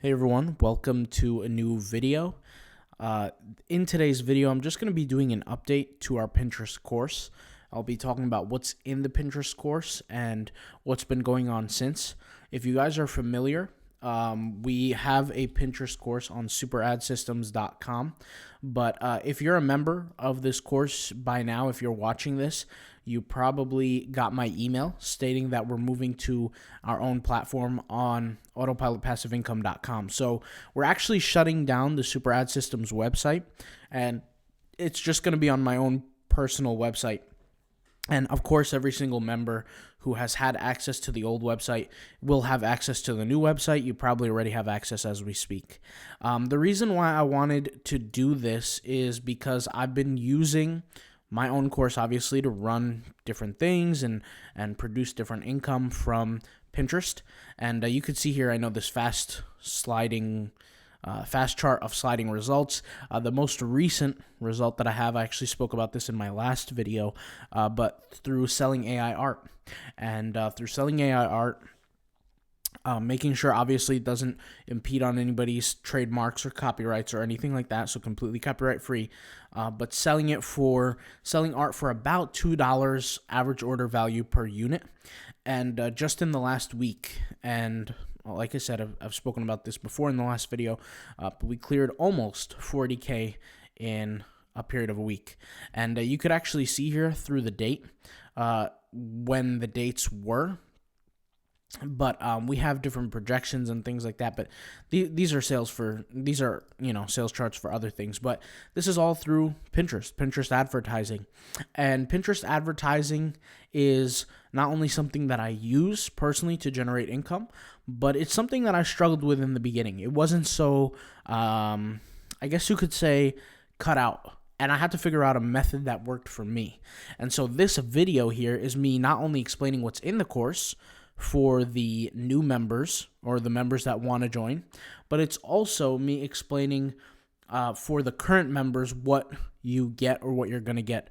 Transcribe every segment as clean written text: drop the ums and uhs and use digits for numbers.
Hey everyone, welcome to a new video. In today's video, I'm just going to be doing an update to our Pinterest course. I'll be talking about what's in the Pinterest course and what's been going on since. If you guys are familiar, we have a Pinterest course on superadsystems.com. But if you're a member of this course by now, if you're watching this, you probably got my email stating that we're moving to our own platform on autopilotpassiveincome.com. So we're actually shutting down the Super Ad Systems website, and it's just going to be on my own personal website. And of course, every single member who has had access to the old website will have access to the new website. You probably already have access as we speak. The reason why I wanted to do this is because I've been using my own course, obviously, to run different things and produce different income from Pinterest. And you could see here, I know this fast chart of sliding results. The most recent result that I have, I actually spoke about this in my last video, but through selling AI art. And through selling AI art, making sure obviously it doesn't impede on anybody's trademarks or copyrights or anything like that, so completely copyright free, but selling art for about $2 average order value per unit. And just in the last week, and like I said, I've spoken about this before in the last video, but we cleared almost 40K in a period of a week. And you could actually see here through the date when the dates were. But we have different projections and things like that. But these are sales charts for other things. But this is all through Pinterest advertising. And Pinterest advertising is not only something that I use personally to generate income, but it's something that I struggled with in the beginning. It wasn't so, I guess you could say, cut out. And I had to figure out a method that worked for me. And so this video here is me not only explaining what's in the course for the new members or the members that want to join, but it's also me explaining for the current members what you get or what you're going to get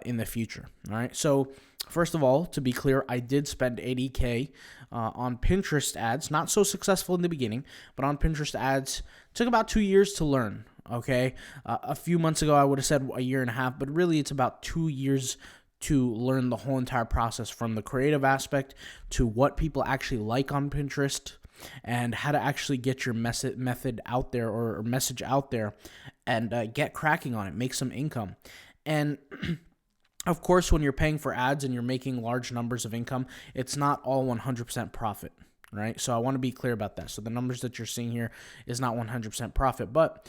in the future. All right. So first of all, to be clear, I did spend $80K on Pinterest ads. Not so successful in the beginning, but on Pinterest ads, took about 2 years to learn. Okay. A few months ago, I would have said a year and a half, but really it's about 2 years to learn the whole entire process, from the creative aspect to what people actually like on Pinterest and how to actually get your method out there or message out there and get cracking on it, make some income. And of course, when you're paying for ads and you're making large numbers of income, it's not all 100% profit, right? So I want to be clear about that. So the numbers that you're seeing here is not 100% profit, but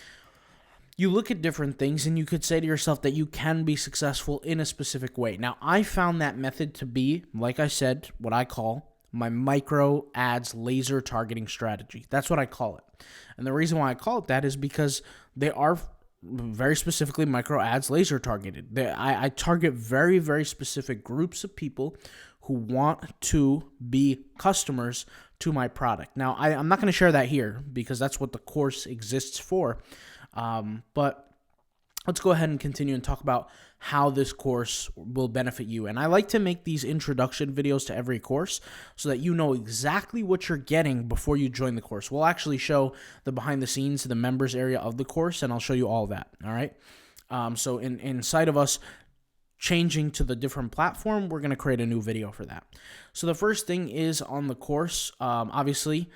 you look at different things and you could say to yourself that you can be successful in a specific way. Now, I found that method to be, like I said, what I call my micro ads laser targeting strategy. That's what I call it. And the reason why I call it that is because they are very specifically micro ads laser targeted. I target very, very specific groups of people who want to be customers to my product. Now, I'm not going to share that here because that's what the course exists for. But let's go ahead and continue and talk about how this course will benefit you. And I like to make these introduction videos to every course so that you know exactly what you're getting before you join the course. We'll actually show the behind the scenes, the members area of the course, and I'll show you all that. All right. So inside of us changing to the different platform, we're going to create a new video for that. So the first thing is on the course, obviously,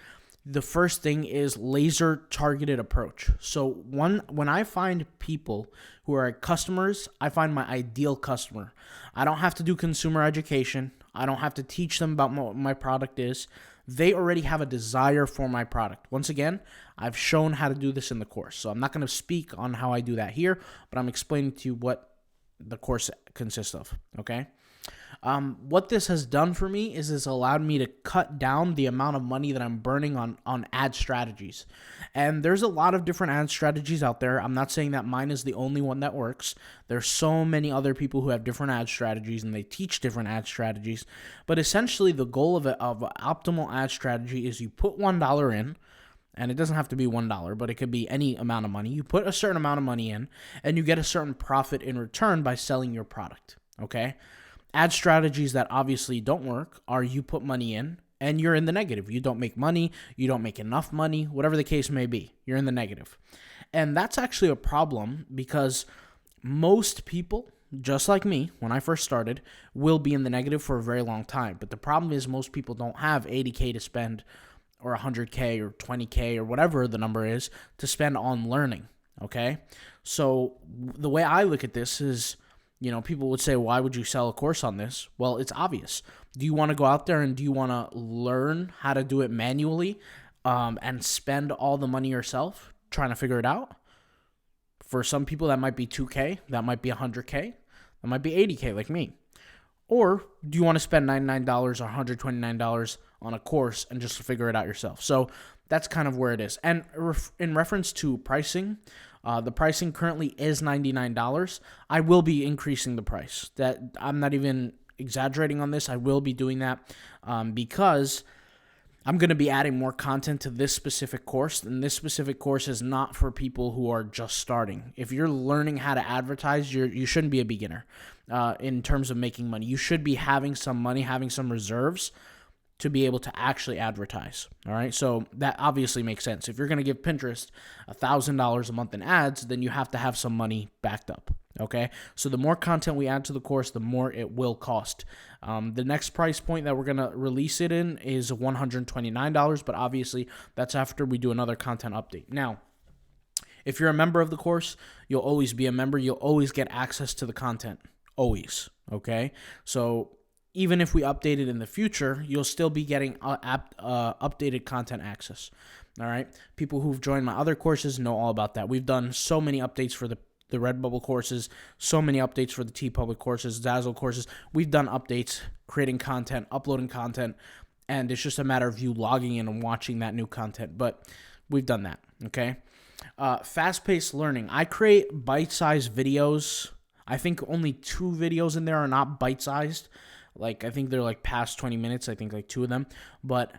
the first thing is laser targeted approach. So when I find people who are customers, I find my ideal customer. I don't have to do consumer education. I don't have to teach them about what my product is. They already have a desire for my product. Once again, I've shown how to do this in the course. So I'm not going to speak on how I do that here, but I'm explaining to you what the course consists of, okay? What this has done for me is it's allowed me to cut down the amount of money that I'm burning on ad strategies. And there's a lot of different ad strategies out there. I'm not saying that mine is the only one that works. There's so many other people who have different ad strategies and they teach different ad strategies. But essentially the goal of an optimal ad strategy is you put $1 in, and it doesn't have to be $1, but it could be any amount of money. You put a certain amount of money in and you get a certain profit in return by selling your product, okay? Ad strategies that obviously don't work are you put money in and you're in the negative. You don't make money, you don't make enough money, whatever the case may be, you're in the negative. And that's actually a problem because most people, just like me, when I first started, will be in the negative for a very long time. But the problem is most people don't have 80K to spend or 100K or 20K or whatever the number is to spend on learning, okay? So the way I look at this is, people would say, why would you sell a course on this? Well, it's obvious. Do you want to go out there and do you want to learn how to do it manually and spend all the money yourself trying to figure it out? For some people, that might be 2K, that might be 100K, that might be 80K like me. Or do you want to spend $99 or $129 on a course and just figure it out yourself? So that's kind of where it is. And in reference to pricing, the pricing currently is $99. I will be increasing the price. That I'm not even exaggerating on this. I will be doing that because I'm going to be adding more content to this specific course, and this specific course is not for people who are just starting. If you're learning how to advertise, you shouldn't be a beginner in terms of making money. You should be having some money, having some reserves to be able to actually advertise, all right? So that obviously makes sense. If you're going to give Pinterest $1,000 a month in ads, then you have to have some money backed up, okay? So the more content we add to the course, the more it will cost. The next price point that we're going to release it in is $129, but obviously that's after we do another content update. Now, if you're a member of the course, you'll always be a member. You'll always get access to the content, always, okay? So even if we update it in the future, you'll still be getting updated content access, all right? People who've joined my other courses know all about that. We've done so many updates for the Redbubble courses, so many updates for the TeePublic courses, Zazzle courses. We've done updates, creating content, uploading content, and it's just a matter of you logging in and watching that new content, but we've done that, okay? Fast-paced learning. I create bite-sized videos. I think only 2 videos in there are not bite-sized. I think they're past 20 minutes. I think 2 of them. But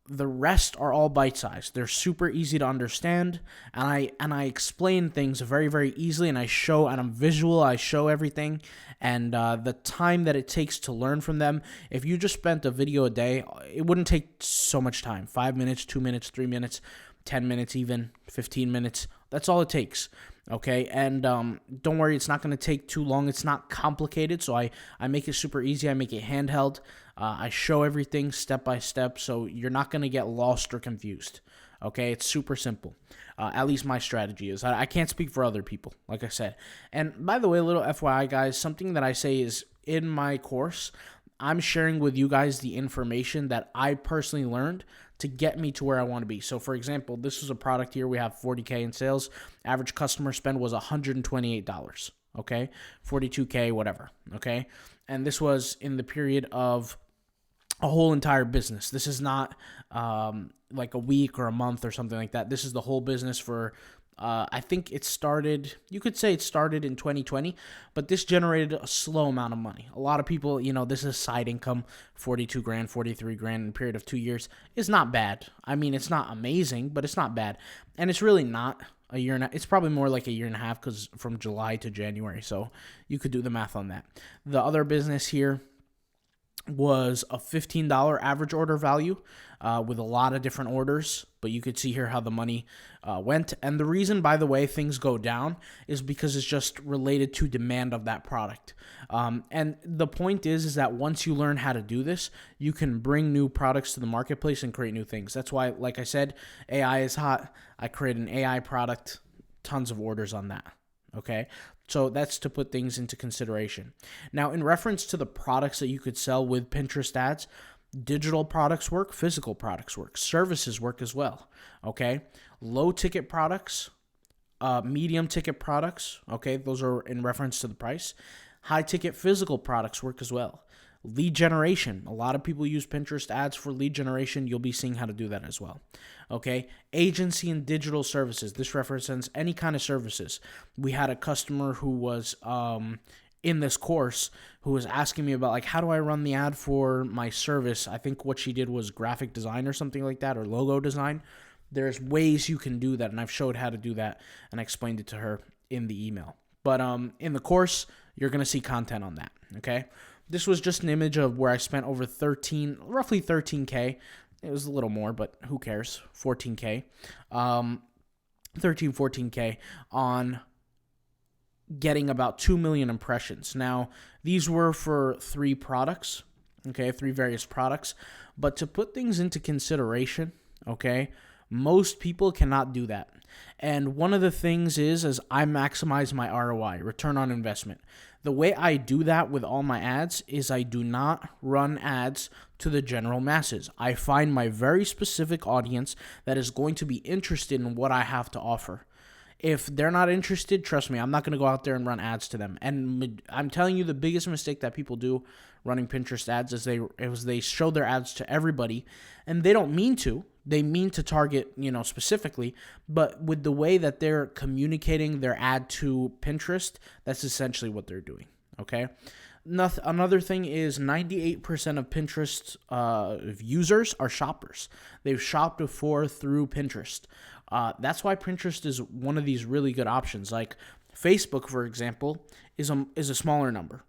the rest are all bite-sized. They're super easy to understand. And I explain things very, very easily. And I'm visual. I show everything. And the time that it takes to learn from them, if you just spent a video a day, it wouldn't take so much time. 5 minutes, 2 minutes, 3 minutes, 10 minutes even, 15 minutes. That's all it takes. Okay, and don't worry, it's not going to take too long. It's not complicated, so I make it super easy. I make it handheld. I show everything step by step, so you're not going to get lost or confused. Okay, it's super simple. At least my strategy is. I can't speak for other people, like I said. And by the way, a little FYI, guys, something that I say is in my course, I'm sharing with you guys the information that I personally learned to get me to where I want to be. So for example, this is a product here. We have 40K in sales. Average customer spend was $128, okay? 42K, whatever, okay? And this was in the period of a whole entire business. This is not like a week or a month or something like that. This is the whole business for I think you could say it started in 2020, but this generated a slow amount of money. A lot of people, this is side income, 42 grand, 43 grand in a period of 2 years is not bad. I mean, it's not amazing, but it's not bad. And it's really not a year and a, it's probably more like a year and a half because from July to January. So you could do the math on that. The other business here was a $15 average order value with a lot of different orders, but you could see here how the money went. And the reason, by the way, things go down is because it's just related to demand of that product. And the point is that once you learn how to do this, you can bring new products to the marketplace and create new things. That's why, like I said, AI is hot. I created an AI product, tons of orders on that. Okay, so that's to put things into consideration. Now, in reference to the products that you could sell with Pinterest ads, digital products work, physical products work, services work as well. Okay, low ticket products, medium ticket products. Okay, those are in reference to the price. High ticket physical products work as well. Lead generation. A lot of people use Pinterest ads for lead generation. You'll be seeing how to do that as well. Okay. Agency and digital services. This represents any kind of services. We had a customer who was in this course who was asking me about how do I run the ad for my service? I think what she did was graphic design or something like that, or logo design. There's ways you can do that, and I've showed how to do that, and I explained it to her in the email. But in the course, you're going to see content on that, okay? This was just an image of where I spent over roughly 13K. It was a little more, but who cares? 14K. 14K on getting about 2 million impressions. Now, these were for 3 products, okay, 3 various products. But to put things into consideration, okay, most people cannot do that. And one of the things is I maximize my ROI, return on investment. The way I do that with all my ads is I do not run ads to the general masses. I find my very specific audience that is going to be interested in what I have to offer. If they're not interested, trust me, I'm not going to go out there and run ads to them. And I'm telling you, the biggest mistake that people do running Pinterest ads is they show their ads to everybody, and they don't mean to. They mean to target, specifically, but with the way that they're communicating their ad to Pinterest, that's essentially what they're doing, okay? Another thing is 98% of Pinterest users are shoppers. They've shopped before through Pinterest. That's why Pinterest is one of these really good options. Like Facebook, for example, is a smaller number.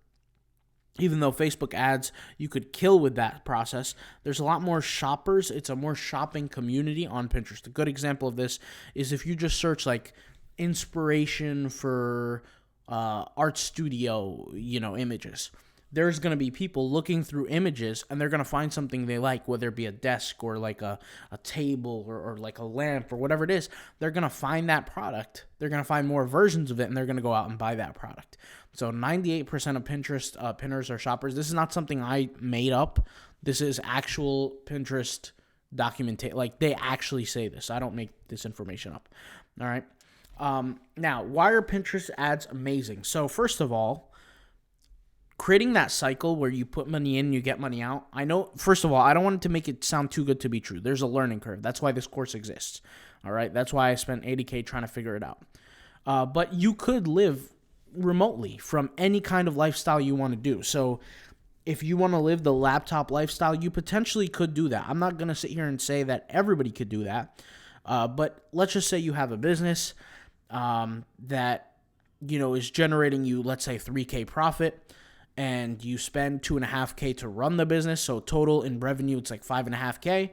Even though Facebook ads you could kill with that process, there's a lot more shoppers. It's a more shopping community on Pinterest. A good example of this is if you just search like inspiration for art studio, images. There's going to be people looking through images and they're going to find something they like, whether it be a desk or like a table or like a lamp or whatever it is. They're going to find that product. They're going to find more versions of it and they're going to go out and buy that product. So 98% of Pinterest pinners are shoppers. This is not something I made up. This is actual Pinterest documentation. Like they actually say this. I don't make this information up. All right. Now, why are Pinterest ads amazing? So first of all, creating that cycle where you put money in, you get money out. I know, first of all, I don't want to make it sound too good to be true. There's a learning curve. That's why this course exists. All right. That's why I spent $80K trying to figure it out. But you could live remotely from any kind of lifestyle you want to do. So if you want to live the laptop lifestyle, you potentially could do that. I'm not going to sit here and say that everybody could do that. But let's just say you have a business that, is generating you, let's say 3K profit, and you spend 2.5K to run the business. So total in revenue, it's like 5.5K.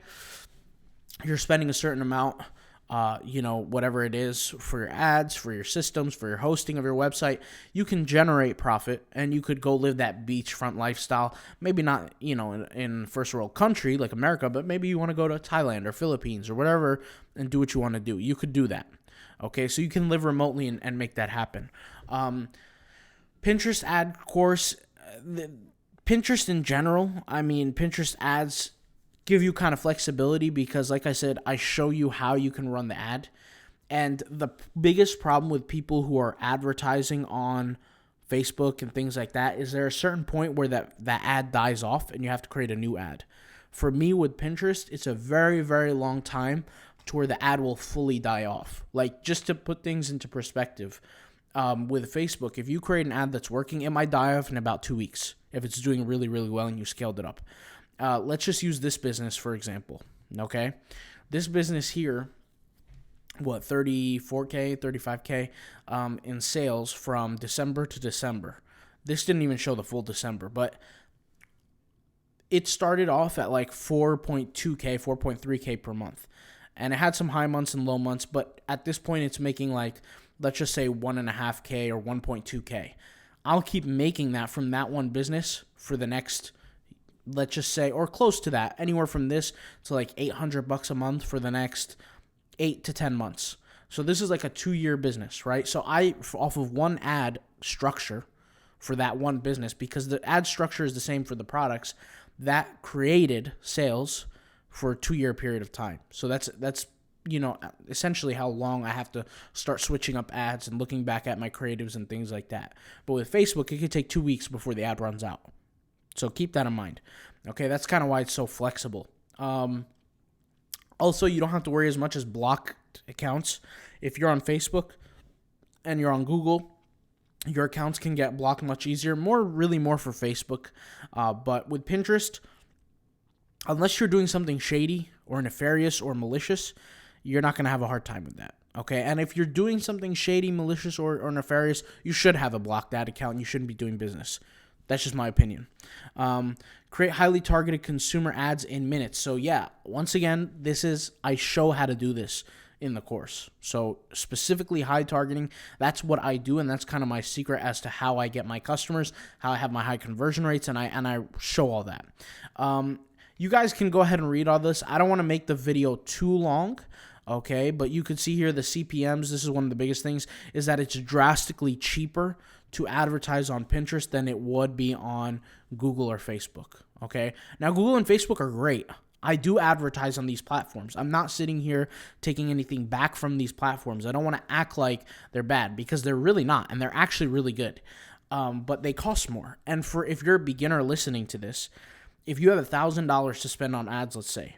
You're spending a certain amount, whatever it is for your ads, for your systems, for your hosting of your website. You can generate profit and you could go live that beachfront lifestyle. Maybe not, in first world country like America, but maybe you want to go to Thailand or Philippines or whatever and do what you want to do. You could do that. Okay, so you can live remotely and make that happen. Pinterest ad course, Pinterest in general, Pinterest ads give you kind of flexibility because, like I said, I show you how you can run the ad. And the biggest problem with people who are advertising on Facebook and things like that is there a certain point where that ad dies off and you have to create a new ad. For me with Pinterest, it's a very, very long time to where the ad will fully die off. Like, just to put things into perspective, with Facebook, if you create an ad that's working, it might die off in about 2 weeks if it's doing really, really well and you scaled it up. Let's just use this business, for example, okay? This business here, 34K, 35K in sales from December to December. This didn't even show the full December, but it started off at like 4.2K, 4.3K per month. And it had some high months and low months, but at this point it's making like, let's just say 1.5K or 1.2K. I'll keep making that from that one business for the next, let's just say, or close to that, anywhere from this to like $800 a month for the next 8 to 10 months. So this is like a 2-year business, right? So I, off of one ad structure for that one business, because the ad structure is the same for the products, that created sales for a 2-year period of time. So that's essentially how long I have to start switching up ads and looking back at my creatives and things like that. But with Facebook, it could take 2 weeks before the ad runs out. So keep that in mind. Okay, that's kind of why it's so flexible. Also, you don't have to worry as much as blocked accounts. If you're on Facebook and you're on Google, your accounts can get blocked much easier. Really more for Facebook. But with Pinterest, unless you're doing something shady or nefarious or malicious, you're not going to have a hard time with that, okay? And if you're doing something shady, malicious, or nefarious, you should have a blocked ad account and you shouldn't be doing business. That's just my opinion. Create highly targeted consumer ads in minutes. So yeah, once again, I show how to do this in the course. So specifically high targeting, that's what I do, and that's kind of my secret as to how I get my customers, how I have my high conversion rates, and I show all that. You guys can go ahead and read all this. I don't want to make the video too long. Okay, but you can see here the CPMs. This is one of the biggest things, is that it's drastically cheaper to advertise on Pinterest than it would be on Google or Facebook. Okay, now Google and Facebook are great. I do advertise on these platforms. I'm not sitting here taking anything back from these platforms. I don't want to act like they're bad, because they're really not, and they're actually really good. But they cost more. And if you're a beginner listening to this, if you have $1,000 to spend on ads, let's say,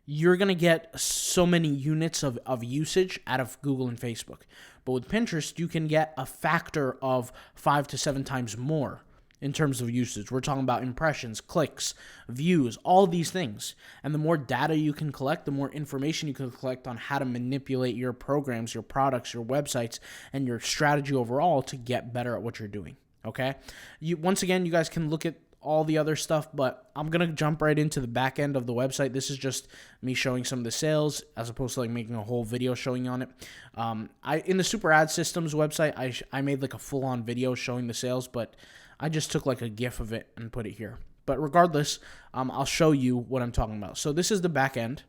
you're going to get so many units of usage out of Google and Facebook. But with Pinterest, you can get a factor of 5 to 7 times more in terms of usage. We're talking about impressions, clicks, views, all these things. And the more data you can collect, the more information you can collect on how to manipulate your programs, your products, your websites, and your strategy overall to get better at what you're doing. Okay? Once again, you guys can look at all the other stuff, but I'm going to jump right into the back end of the website. This is just me showing some of the sales as opposed to like making a whole video showing on it. In the Super Ad Systems website, I made like a full-on video showing the sales, but I just took like a GIF of it and put it here. But regardless, I'll show you what I'm talking about. So this is the back end.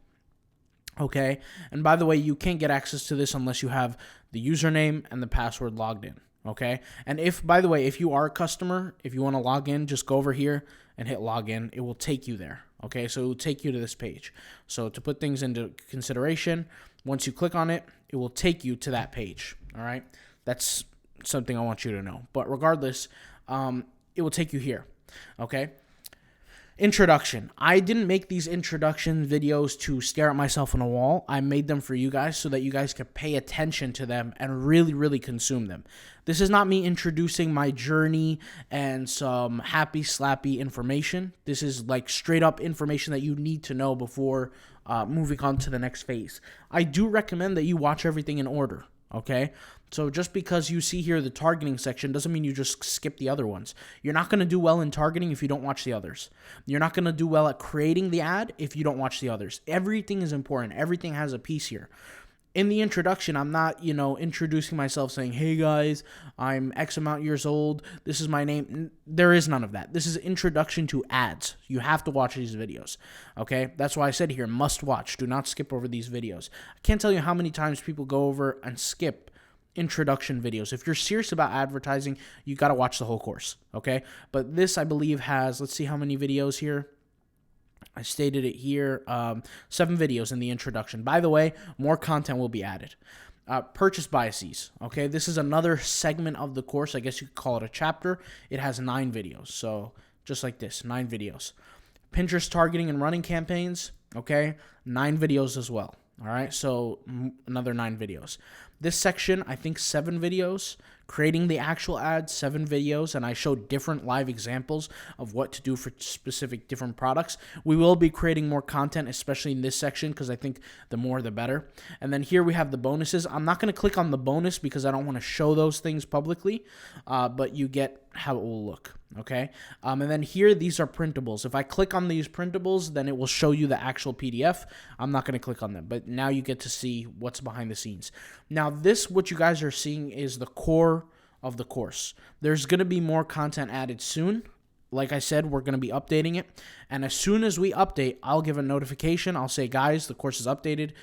Okay, and by the way, you can't get access to this unless you have the username and the password logged in. Okay, and by the way, if you are a customer, if you want to log in, just go over here and hit login. It will take you there. Okay, so it will take you to this page. So to put things into consideration, once you click on it, it will take you to that page. All right, that's something I want you to know. But regardless, it will take you here. Okay. Introduction. I didn't make these introduction videos to stare at myself on a wall. I made them for you guys so that you guys could pay attention to them and really, really consume them. This is not me introducing my journey and some happy, slappy information. This is like straight up information that you need to know before moving on to the next phase. I do recommend that you watch everything in order. Okay, so just because you see here the targeting section doesn't mean you just skip the other ones. You're not going to do well in targeting if you don't watch the others. You're not going to do well at creating the ad if you don't watch the others. Everything is important. Everything has a piece here. In the introduction, I'm not, introducing myself saying, hey guys, I'm X amount years old. This is my name. There is none of that. This is introduction to ads. You have to watch these videos. Okay. That's why I said here, must watch. Do not skip over these videos. I can't tell you how many times people go over and skip introduction videos. If you're serious about advertising, you got to watch the whole course. Okay. But this, I believe, has, let's see how many videos here. I stated it here, 7 videos in the introduction. By the way, more content will be added. Purchase biases. Okay, this is another segment of the course. I guess you could call it a chapter. It has 9 videos. So just like this, 9 videos. Pinterest targeting and running campaigns. Okay, 9 videos as well. All right, so another 9 videos. This section, I think 7 videos. Creating the actual ad, 7 videos, and I showed different live examples of what to do for specific different products. We will be creating more content, especially in this section, because I think the more the better. And then here we have the bonuses. I'm not going to click on the bonus because I don't want to show those things publicly, but you get how it will look. Okay, and then here, these are printables. If I click on these printables, then it will show you the actual PDF. I'm not going to click on them, but now you get to see what's behind the scenes. Now, what you guys are seeing is the core of the course. There's going to be more content added soon. Like I said, we're going to be updating it, and as soon as we update, I'll give a notification. I'll say, guys, the course is updated.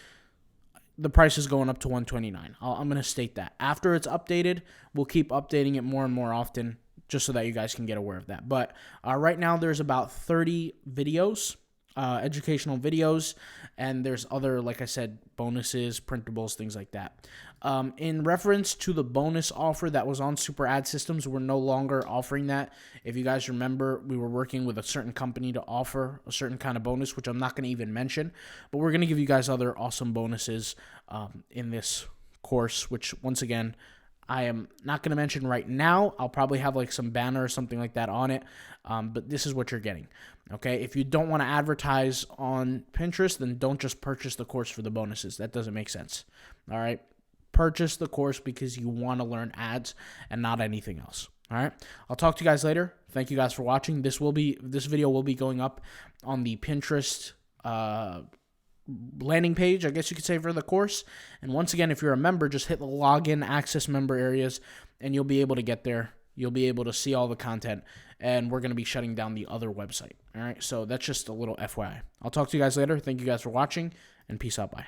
The price is going up to $129. I'm going to state that. After it's updated, we'll keep updating it more and more often, just so that you guys can get aware of that. But right now, there's about 30 videos, educational videos, and there's other, like I said, bonuses, printables, things like that. In reference to the bonus offer that was on Super Ad Systems, we're no longer offering that. If you guys remember, we were working with a certain company to offer a certain kind of bonus, which I'm not going to even mention, but we're going to give you guys other awesome bonuses in this course, which, once again, I am not going to mention right now. I'll probably have like some banner or something like that on it, but this is what you're getting. Okay, if you don't want to advertise on Pinterest, then don't just purchase the course for the bonuses. That doesn't make sense. All right, purchase the course because you want to learn ads and not anything else. All right. I'll talk to you guys later. Thank you guys for watching. This video will be going up on the Pinterest landing page, I guess you could say, for the course. And once again, if you're a member, just hit the login access member areas and you'll be able to get there. You'll be able to see all the content, and we're going to be shutting down the other website. All right. So that's just a little FYI. I'll talk to you guys later. Thank you guys for watching, and peace out. Bye.